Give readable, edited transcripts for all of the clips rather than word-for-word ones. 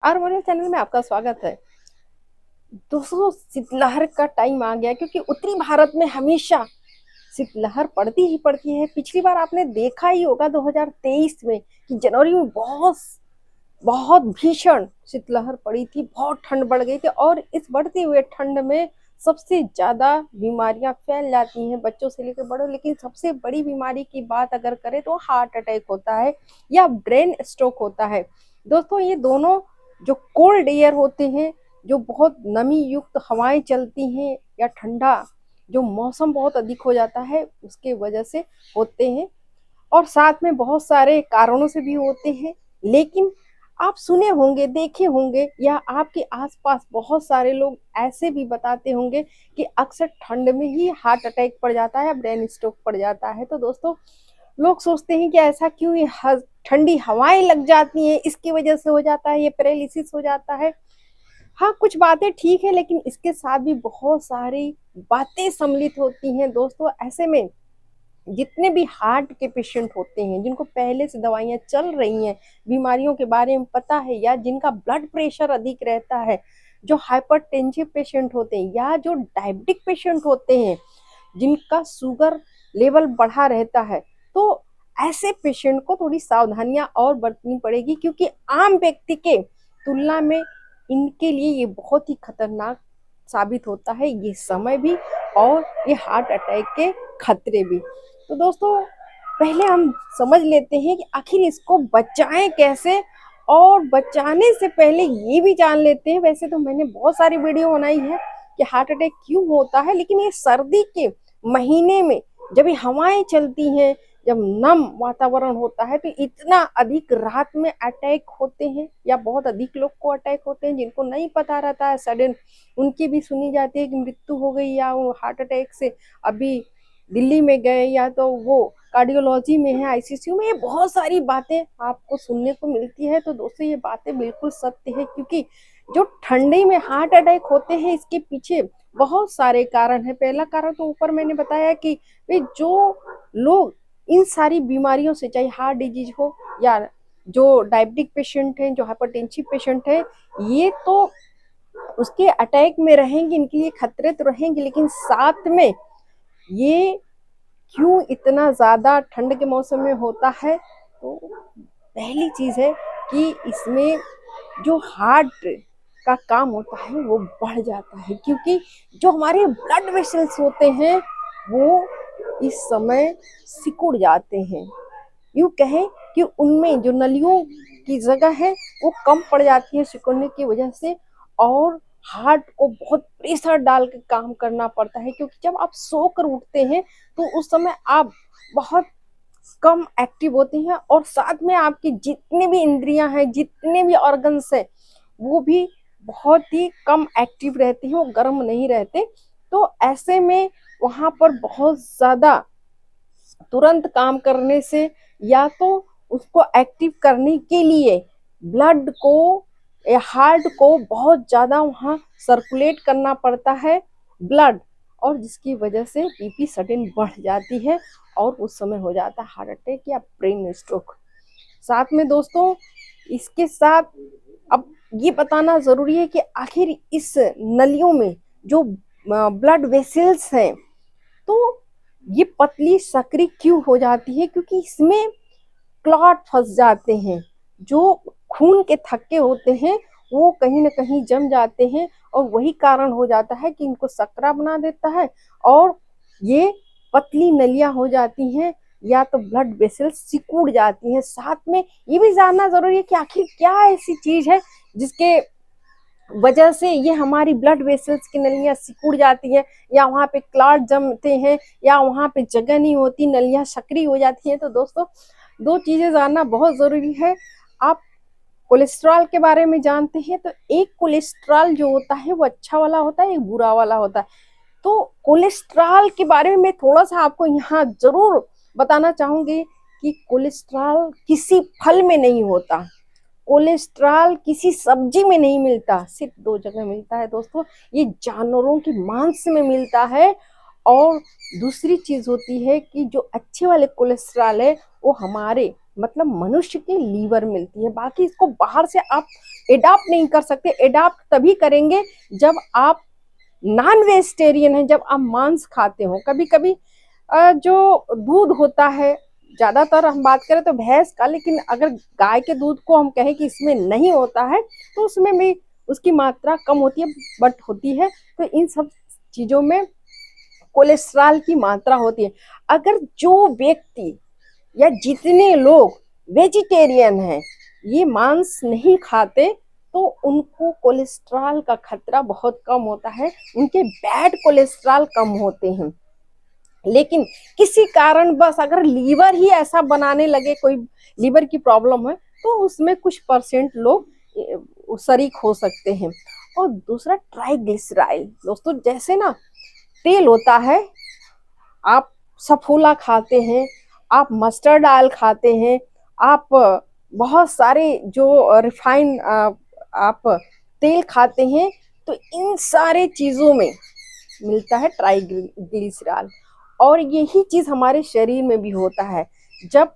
हार्मोनियल channel में आपका स्वागत है। दोस्तों, शीतलहर का टाइम आ गया क्योंकि उत्तरी भारत में हमेशा शीतलहर पड़ती ही पड़ती है। पिछली बार आपने देखा ही होगा 2023 में कि जनवरी में बहुत बहुत भीषण शीतलहर पड़ी थी, बहुत ठंड बढ़ गई थी और इस बढ़ते हुए ठंड में सबसे ज्यादा बीमारियां फैल जाती हैं बच्चों से लेकर बड़ों। लेकिन सबसे बड़ी बीमारी की बात अगर करें तो हार्ट अटैक होता है या ब्रेन स्ट्रोक होता है। दोस्तों, ये दोनों जो कोल्ड एयर होते हैं, जो बहुत नमी युक्त हवाएं चलती हैं या ठंडा जो मौसम बहुत अधिक हो जाता है उसके वजह से होते हैं और साथ में बहुत सारे कारणों से भी होते हैं। लेकिन आप सुने होंगे, देखे होंगे या आपके आसपास बहुत सारे लोग ऐसे भी बताते होंगे कि अक्सर ठंड में ही हार्ट अटैक पड़ जाता है, ब्रेन स्ट्रोक पड़ जाता है। तो दोस्तों, लोग सोचते हैं कि ऐसा क्यों, ये ठंडी हवाएं लग जाती हैं इसकी वजह से हो जाता है, ये पैरालिसिस हो जाता है। हाँ, कुछ बातें ठीक है लेकिन इसके साथ भी बहुत सारी बातें सम्मिलित होती हैं। दोस्तों, ऐसे में जितने भी हार्ट के पेशेंट होते हैं, जिनको पहले से दवाइयां चल रही हैं, बीमारियों के बारे में पता है या जिनका ब्लड प्रेशर अधिक रहता है, जो हाइपरटेंसिव पेशेंट होते हैं या जो डायबिटिक पेशेंट होते हैं, जिनका शुगर लेवल बढ़ा रहता है, तो ऐसे पेशेंट को थोड़ी सावधानियां और बरतनी पड़ेगी क्योंकि आम व्यक्ति के तुलना में इनके लिए ये बहुत ही खतरनाक साबित होता है, ये समय भी और ये हार्ट अटैक के खतरे भी। तो दोस्तों, पहले हम समझ लेते हैं कि आखिर इसको बचाएं कैसे, और बचाने से पहले ये भी जान लेते हैं, वैसे तो मैंने बहुत सारी वीडियो बनाई है कि हार्ट अटैक क्यों होता है, लेकिन ये सर्दी के महीने में जब ये हवाएं चलती हैं, जब नम वातावरण होता है तो इतना अधिक रात में अटैक होते हैं या बहुत अधिक लोग को अटैक होते हैं जिनको नहीं पता रहता है, सडन उनकी भी सुनी जाती है कि मृत्यु हो गई या वो हार्ट अटैक से अभी दिल्ली में गए या तो वो कार्डियोलॉजी में है, आईसीयू में। ये बहुत सारी बातें आपको सुनने को मिलती है। तो दोस्तों, ये बातें बिल्कुल सत्य है क्योंकि जो ठंडी में हार्ट अटैक होते हैं इसके पीछे बहुत सारे कारण है। पहला कारण तो ऊपर मैंने बताया कि वे जो लोग इन सारी बीमारियों से, चाहे हार्ट डिजीज हो या जो डायबिटिक पेशेंट हैं, जो हाइपरटेंसिव पेशेंट है, ये तो उसके अटैक में रहेंगे, इनके लिए खतरे तो रहेंगे, लेकिन साथ में ये क्यों इतना ज्यादा ठंड के मौसम में होता है, तो पहली चीज है कि इसमें जो हार्ट का काम होता है वो बढ़ जाता है क्योंकि जो हमारे ब्लड वेसल्स होते हैं वो इस समय सिकुड़ जाते हैं। यूं कहें कि उनमें जो नलियों की जगह है वो कम पड़ जाती है सिकुड़ने की वजह से, और हार्ट को बहुत प्रेशर डाल के काम करना पड़ता है क्योंकि जब आप सोकर उठते हैं तो उस समय आप बहुत कम एक्टिव होते हैं और साथ में आपकी जितने भी इंद्रियां हैं, जितने भी ऑर्गन्स हैं, वो भी बहुत ही कम एक्टिव रहते हैं, वो गर्म नहीं रहते। तो ऐसे में वहां पर बहुत ज्यादा तुरंत काम करने से या तो उसको एक्टिव करने के लिए ब्लड को या हार्ट को बहुत ज्यादा वहां सर्कुलेट करना पड़ता है ब्लड, और जिसकी वजह से बीपी सडन बढ़ जाती है और उस समय हो जाता है हार्ट अटैक या ब्रेन स्ट्रोक। साथ में दोस्तों, इसके साथ अब ये बताना जरूरी है कि आखिर इस नलियों में जो ब्लड वेसल्स हैं, तो ये पतली सकरी क्यों हो जाती है, क्योंकि इसमें क्लॉट फंस जाते हैं। जो खून के थक्के होते हैं वो कहीं ना कहीं जम जाते हैं और वही कारण हो जाता है कि इनको सकरा बना देता है और ये पतली नलियां हो जाती हैं या तो ब्लड वेसल्स सिकुड़ जाती हैं। साथ में ये भी जानना जरूरी है कि आखिर क्या ऐसी चीज है जिसके वजह से ये हमारी ब्लड वेसल्स की नलियां सिकुड़ जाती हैं या वहां पे क्लॉट जमते हैं या वहां पे जगह नहीं होती, नलियां सक्रिय हो जाती हैं। तो दोस्तों, दो चीजें जानना बहुत जरूरी है। आप कोलेस्ट्रॉल के बारे में जानते हैं तो एक कोलेस्ट्रॉल जो होता है वो अच्छा वाला होता है, एक बुरा वाला होता है। तो कोलेस्ट्रॉल के बारे में मैं थोड़ा सा आपको यहाँ जरूर बताना चाहूंगी कि कोलेस्ट्रॉल किसी फल में नहीं होता, कोलेस्ट्रॉल किसी सब्जी में नहीं मिलता, सिर्फ दो जगह मिलता है दोस्तों, ये जानवरों के मांस में मिलता है। और दूसरी चीज होती है कि जो अच्छे वाले कोलेस्ट्रॉल है वो हमारे मतलब मनुष्य के लीवर मिलती है। बाकी इसको बाहर से आप एडाप्ट नहीं कर सकते। एडाप्ट तभी करेंगे जब आप नॉन वेजिटेरियन हैं, जब आप मांस खाते हो। कभी कभी जो दूध होता है, ज्यादातर हम बात करें तो भैंस का, लेकिन अगर गाय के दूध को हम कहें कि इसमें नहीं होता है तो उसमें भी उसकी मात्रा कम होती है, बट होती है। तो इन सब चीजों में कोलेस्ट्रॉल की मात्रा होती है। अगर जो व्यक्ति या जितने लोग वेजिटेरियन हैं, ये मांस नहीं खाते, तो उनको कोलेस्ट्रॉल का खतरा बहुत कम होता है, उनके बैड कोलेस्ट्रॉल कम होते हैं। लेकिन किसी कारण बस अगर लीवर ही ऐसा बनाने लगे, कोई लीवर की प्रॉब्लम है, तो उसमें कुछ परसेंट लोग शरीक हो सकते हैं। और दूसरा ट्राइग्लिसराइड दोस्तों, जैसे ना तेल होता है, आप सफोला खाते हैं, आप मस्टर्ड ऑयल खाते हैं, आप बहुत सारे जो रिफाइन आप तेल खाते हैं, तो इन सारे चीजों में मिलता है ट्राइग्लिसराइड। और यही चीज हमारे शरीर में भी होता है। जब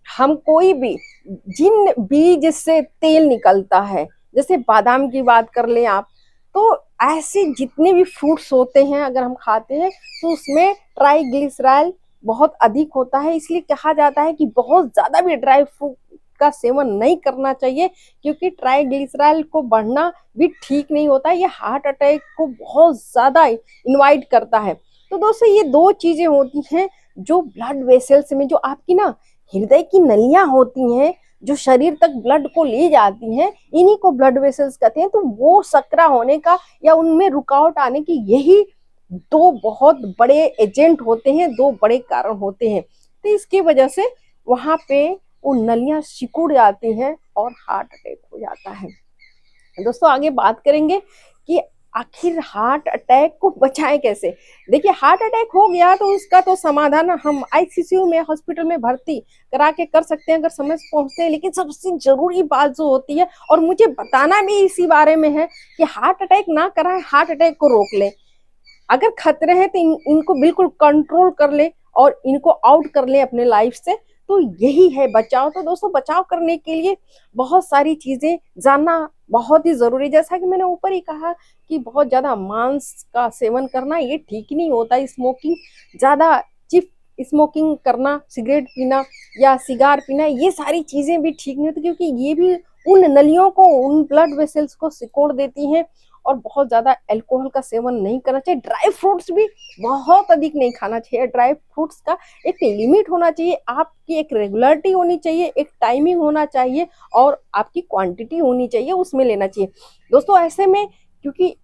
हम कोई भी, जिन बीज से तेल निकलता है, जैसे बादाम की बात कर लें आप, तो ऐसे जितने भी फ्रूट्स होते हैं अगर हम खाते हैं तो उसमें ट्राइग्लिसराइड बहुत अधिक होता है। इसलिए कहा जाता है कि बहुत ज्यादा भी ड्राई फ्रूट का सेवन नहीं करना चाहिए, क्योंकि ट्राइग्लिसराइड को बढ़ना भी ठीक नहीं होता है। ये हार्ट अटैक को बहुत ज्यादा इनवाइट करता है। तो दोस्तों, ये दो चीजें होती हैं जो ब्लड वेसल्स में, जो आपकी ना हृदय की नलियां होती हैं, जो शरीर तक ब्लड को ले जाती हैं, इन्हीं को ब्लड वेसल्स कहते हैं। तो वो सकरा होने का या उनमें रुकावट आने की यही दो बहुत बड़े एजेंट होते हैं, दो बड़े कारण होते हैं। तो इसकी वजह से वहां पे वो नलियां सिकुड़ जाती हैं और हार्ट अटैक हो जाता है। दोस्तों, आगे बात करेंगे कि आखिर हार्ट अटैक को बचाएं कैसे। देखिए, हार्ट अटैक हो गया तो उसका तो समाधान हम आईसीयू में, हॉस्पिटल में भर्ती करा के कर सकते हैं अगर समय से पहुंचते हैं। लेकिन सबसे जरूरी बात जो होती है, और मुझे बताना भी इसी बारे में है, कि हार्ट अटैक ना कराएं, हार्ट अटैक को रोक लें। अगर खतरे हैं तो इनको बिल्कुल कंट्रोल कर ले और इनको आउट कर ले अपने लाइफ से। तो यही है बचाव। तो दोस्तों, बचाव करने के लिए बहुत सारी चीजें जानना बहुत ही जरूरी है। जैसा कि मैंने ऊपर ही कहा कि बहुत ज्यादा मांस का सेवन करना ये ठीक नहीं होता। स्मोकिंग, ज्यादा चिप स्मोकिंग करना, सिगरेट पीना या सिगार पीना, ये सारी चीजें भी ठीक नहीं होती, क्योंकि ये भी उन नलियों को, उन ब्लड वेसल्स को सिकोड़ देती हैं। और बहुत ज्यादा अल्कोहल का सेवन नहीं करना चाहिए। ड्राई फ्रूट्स भी बहुत अधिक नहीं खाना चाहिए। ड्राई फ्रूट्स का एक लिमिट होना चाहिए, आपकी एक रेगुलरिटी होनी चाहिए, एक टाइमिंग होना चाहिए और आपकी क्वांटिटी होनी चाहिए, उसमें लेना चाहिए। दोस्तों, ऐसे में क्योंकि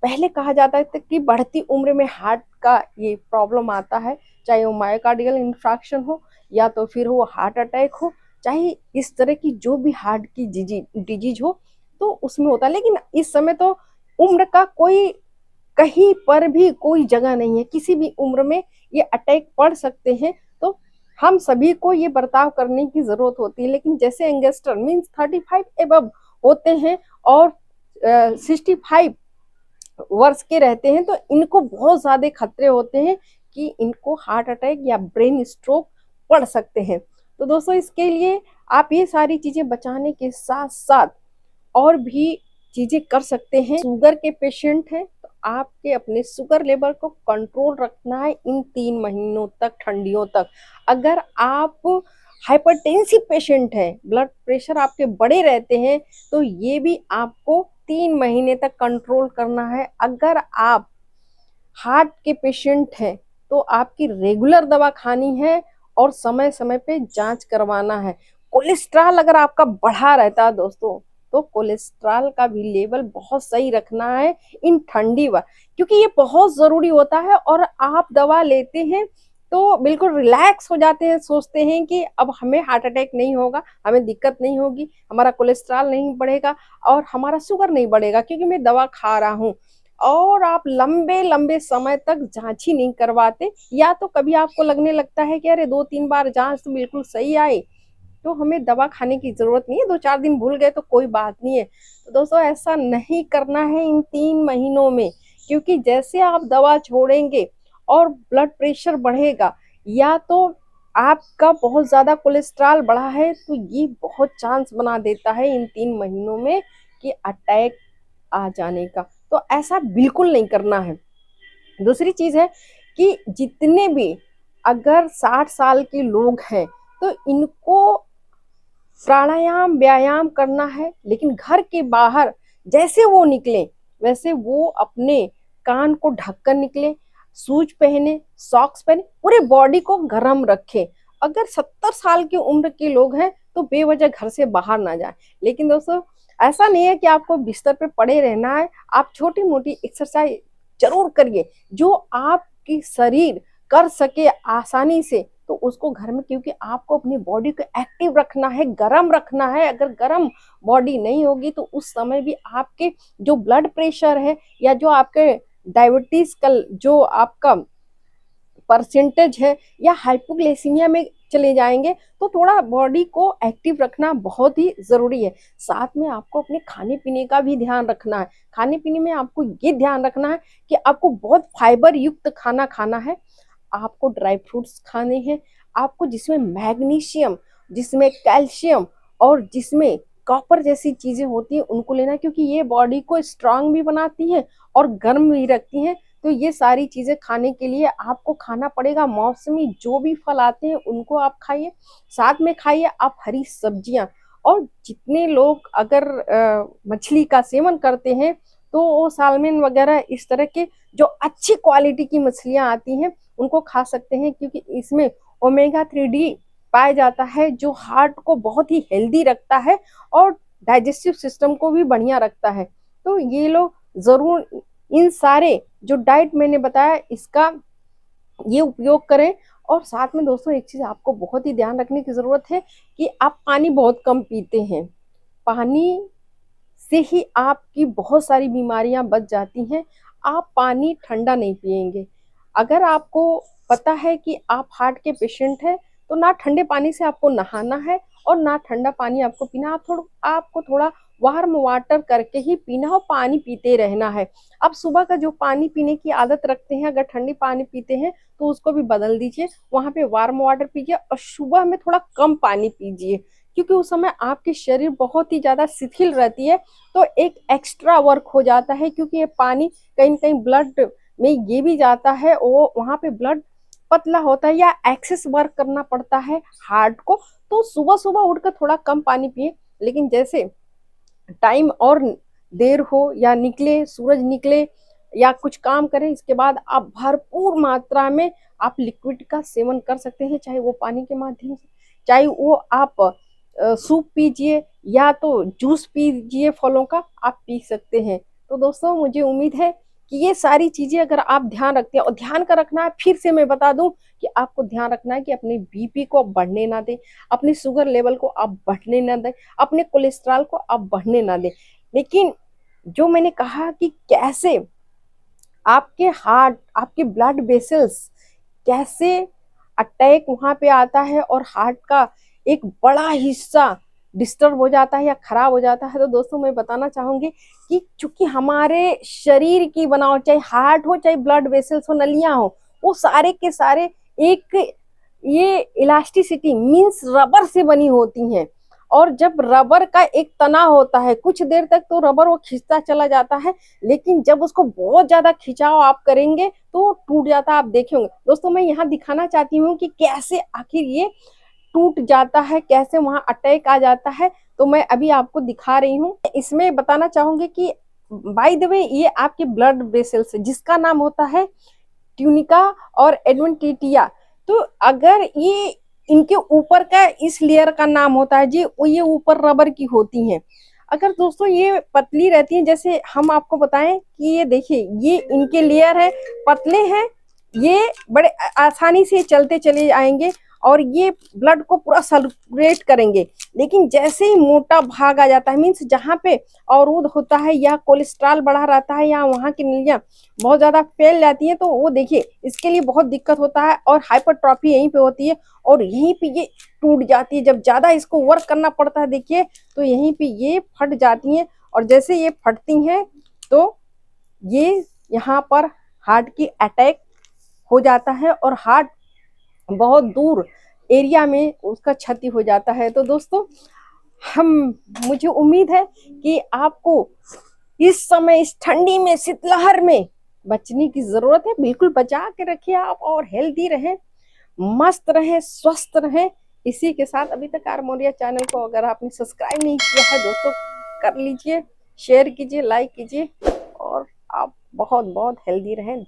पहले कहा जाता है कि बढ़ती उम्र में हार्ट का ये प्रॉब्लम आता है, चाहे वो मायोकार्डियल इंफ्राक्शन हो या तो फिर वो हार्ट अटैक हो, चाहे इस तरह की जो भी हार्ट की डिजीज हो, तो उसमें होता है। लेकिन इस समय तो उम्र का कोई, कहीं पर भी कोई जगह नहीं है, किसी भी उम्र में ये अटैक पड़ सकते हैं। तो हम सभी को ये बर्ताव करने की जरूरत होती है। लेकिन जैसे यंगस्टर मीन्स 35 एबव होते हैं और 65 वर्ष के रहते हैं, तो इनको बहुत ज्यादा खतरे होते हैं कि इनको हार्ट अटैक या ब्रेन स्ट्रोक पड़ सकते हैं। तो दोस्तों, इसके लिए आप ये सारी चीजें बचाने के साथ साथ और भी चीजें कर सकते हैं। शुगर के पेशेंट हैं तो आपके अपने शुगर लेवल को कंट्रोल रखना है इन 3 महीनों तक, ठंडियों तक। अगर आप हाइपरटेंसिव पेशेंट हैं, ब्लड प्रेशर आपके बड़े रहते हैं, तो ये भी आपको 3 महीने तक कंट्रोल करना है। अगर आप हार्ट के पेशेंट हैं तो आपकी रेगुलर दवा खानी है और समय समय पे जांच करवाना है। कोलेस्ट्रॉल अगर आपका बढ़ा रहता है दोस्तों, तो कोलेस्ट्रॉल का भी लेवल बहुत सही रखना है इन ठंडी वक्त, क्योंकि ये बहुत जरूरी होता है। और आप दवा लेते हैं तो बिल्कुल रिलैक्स हो जाते हैं, सोचते हैं कि अब हमें हार्ट अटैक नहीं होगा, हमें दिक्कत नहीं होगी, हमारा कोलेस्ट्रॉल नहीं बढ़ेगा और हमारा शुगर नहीं बढ़ेगा, क्योंकि मैं दवा खा रहा हूँ। और आप लंबे लंबे समय तक जांच ही नहीं करवाते, या तो कभी आपको लगने लगता है कि अरे 2-3 बार जांच तो बिल्कुल सही आई, तो हमें दवा खाने की जरूरत नहीं है, 2-4 दिन भूल गए तो कोई बात नहीं है। तो दोस्तों, ऐसा नहीं करना है इन 3 महीनों में, क्योंकि जैसे आप दवा छोड़ेंगे और ब्लड प्रेशर बढ़ेगा, या तो आपका बहुत ज्यादा कोलेस्ट्रॉल बढ़ा है तो ये बहुत चांस बना देता है इन 3 महीनों में कि अटैक आ जाने का। तो ऐसा बिल्कुल नहीं करना है। दूसरी चीज है कि जितने भी अगर 60 साल के लोग हैं तो इनको प्राणायाम व्यायाम करना है, लेकिन घर के बाहर जैसे वो निकले वैसे वो अपने कान को ढककर निकले, शूज पहने, सॉक्स पहने, पूरे बॉडी को गर्म रखे। अगर 70 साल की उम्र के लोग हैं तो बेवजह घर से बाहर ना जाए। लेकिन दोस्तों ऐसा नहीं है कि आपको बिस्तर पे पड़े रहना है, आप छोटी मोटी एक्सरसाइज जरूर करिए जो आपकी शरीर कर सके आसानी से, तो उसको घर में, क्योंकि आपको अपनी बॉडी को एक्टिव रखना है, गर्म रखना है। अगर गर्म बॉडी नहीं होगी तो उस समय भी आपके जो ब्लड प्रेशर है या जो आपके डायबिटीज का जो आपका परसेंटेज है या हाइपोग्लाइसीमिया में चले जाएंगे। तो थोड़ा बॉडी को एक्टिव रखना बहुत ही जरूरी है। साथ में आपको अपने खाने पीने का भी ध्यान रखना है। खाने पीने में आपको ये ध्यान रखना है कि आपको बहुत फाइबर युक्त खाना खाना है, आपको ड्राई फ्रूट्स खाने हैं, आपको जिसमें मैग्नीशियम, जिसमें कैल्शियम और जिसमें कॉपर जैसी चीजें होती हैं उनको लेना, क्योंकि ये बॉडी को स्ट्रांग भी बनाती हैं और गर्म भी रखती हैं। तो ये सारी चीजें खाने के लिए आपको खाना पड़ेगा। मौसमी जो भी फल आते हैं उनको आप खाइए, साथ में खाइए आप हरी सब्जियां। और जितने लोग अगर मछली का सेवन करते हैं तो वो सालमन वगैरह इस तरह के जो अच्छी क्वालिटी की मछलियां आती हैं उनको खा सकते हैं, क्योंकि इसमें ओमेगा 3 पाया जाता है जो हार्ट को बहुत ही हेल्दी रखता है और डाइजेस्टिव सिस्टम को भी बढ़िया रखता है। तो ये लोग जरूर इन सारे जो डाइट मैंने बताया इसका ये उपयोग करें। और साथ में दोस्तों एक चीज आपको बहुत ही ध्यान रखने की जरूरत है कि आप पानी बहुत कम पीते हैं। पानी से ही आपकी बहुत सारी बीमारियां बच जाती हैं। आप पानी ठंडा नहीं पिएंगे। अगर आपको पता है कि आप हार्ट के पेशेंट हैं तो ना ठंडे पानी से आपको नहाना है और ना ठंडा पानी आपको पीना। आपको थोड़ा वार्म वाटर करके ही पीना हो, पानी पीते रहना है। आप सुबह का जो पानी पीने की आदत रखते हैं, अगर ठंडी पानी पीते हैं तो उसको भी बदल दीजिए, वहां पे वार्म वाटर पीजिए और सुबह में थोड़ा कम पानी पीजिए, क्योंकि उस समय आपकी शरीर बहुत ही ज्यादा शिथिल रहती है। तो एक एक्स्ट्रा वर्क हो जाता है, क्योंकि ये पानी कहीं ना कहीं ब्लड में ये भी जाता है, वो वहां पे ब्लड पतला होता है या एक्सेस वर्क करना पड़ता है हार्ट को। तो सुबह सुबह उठकर थोड़ा कम पानी पिए। लेकिन जैसे टाइम और देर हो या निकले, सूरज निकले या कुछ काम करें, इसके बाद आप भरपूर मात्रा में आप लिक्विड का सेवन कर सकते हैं, चाहे वो पानी के माध्यम से, चाहे वो आप सूप पीजिए या तो जूस पीजिए, फलों का आप पी सकते हैं। तो दोस्तों मुझे उम्मीद है कि ये सारी चीजें अगर आप ध्यान रखते हैं, और ध्यान का रखना है, फिर से मैं बता दूं कि आपको ध्यान रखना है कि अपने बीपी को आप बढ़ने ना दें, अपने शुगर लेवल को आप बढ़ने ना दें, अपने कोलेस्ट्रॉल को आप बढ़ने ना दें। लेकिन जो मैंने कहा कि कैसे आपके हार्ट, आपके ब्लड वेसल्स, कैसे अटैक वहां पे आता है और हार्ट का एक बड़ा हिस्सा डिस्टर्ब हो जाता है या खराब हो जाता है। तो दोस्तों मैं बताना चाहूंगी कि चूंकि हमारे शरीर की बनावट, चाहे हार्ट हो चाहे ब्लड वेसल्स हो, नलियां हो, वो सारे के सारे एक ये इलास्टिसिटी मींस रबर से बनी होती हैं। और जब रबर का एक तना होता है, कुछ देर तक तो रबर वो खींचता चला जाता है, लेकिन जब उसको बहुत ज्यादा खिंचाव आप करेंगे तो टूट जाता है। आप देखे होंगे दोस्तों, मैं यहाँ दिखाना चाहती हूँ कि कैसे आखिर ये टूट जाता है, कैसे वहां अटैक आ जाता है। तो मैं अभी आपको दिखा रही हूँ। इसमें बताना चाहूंगी कि बाय द वे ये आपके ब्लड वेसल्स है जिसका नाम होता है ट्यूनिका और एडवेंटिटिया। तो अगर ये इनके ऊपर का इस लेयर का नाम होता है जी, ये ऊपर रबर की होती हैं। अगर दोस्तों ये पतली रहती है, जैसे हम आपको बताएं कि ये देखिए ये इनके लेयर है, पतले हैं, ये बड़े आसानी से चलते चले आएंगे और ये ब्लड को पूरा सर्कुलेट करेंगे। लेकिन जैसे ही मोटा भाग आ जाता है, मीन्स जहाँ पे अवरोध होता है या कोलेस्ट्रॉल बढ़ा रहता है या वहाँ की नलियां बहुत ज्यादा फैल जाती है, तो वो देखिए इसके लिए बहुत दिक्कत होता है और हाइपरट्रॉफी यहीं पे होती है और यहीं पे ये टूट जाती है। जब ज्यादा इसको वर्क करना पड़ता है देखिए तो यहीं पे ये फट जाती हैं, और जैसे ये फटती हैं तो ये यहाँ पर हार्ट की अटैक हो जाता है और हार्ट बहुत दूर एरिया में उसका क्षति हो जाता है। तो दोस्तों मुझे उम्मीद है कि आपको इस समय इस ठंडी में शीतलहर में बचने की जरूरत है। बिल्कुल बचा के रखिए आप और हेल्दी रहें, मस्त रहें, स्वस्थ रहें। इसी के साथ अभी तक आर्मोरिया चैनल को अगर आपने सब्सक्राइब नहीं किया है दोस्तों कर लीजिए, शेयर कीजिए, लाइक कीजिए और आप बहुत बहुत हेल्दी रहें।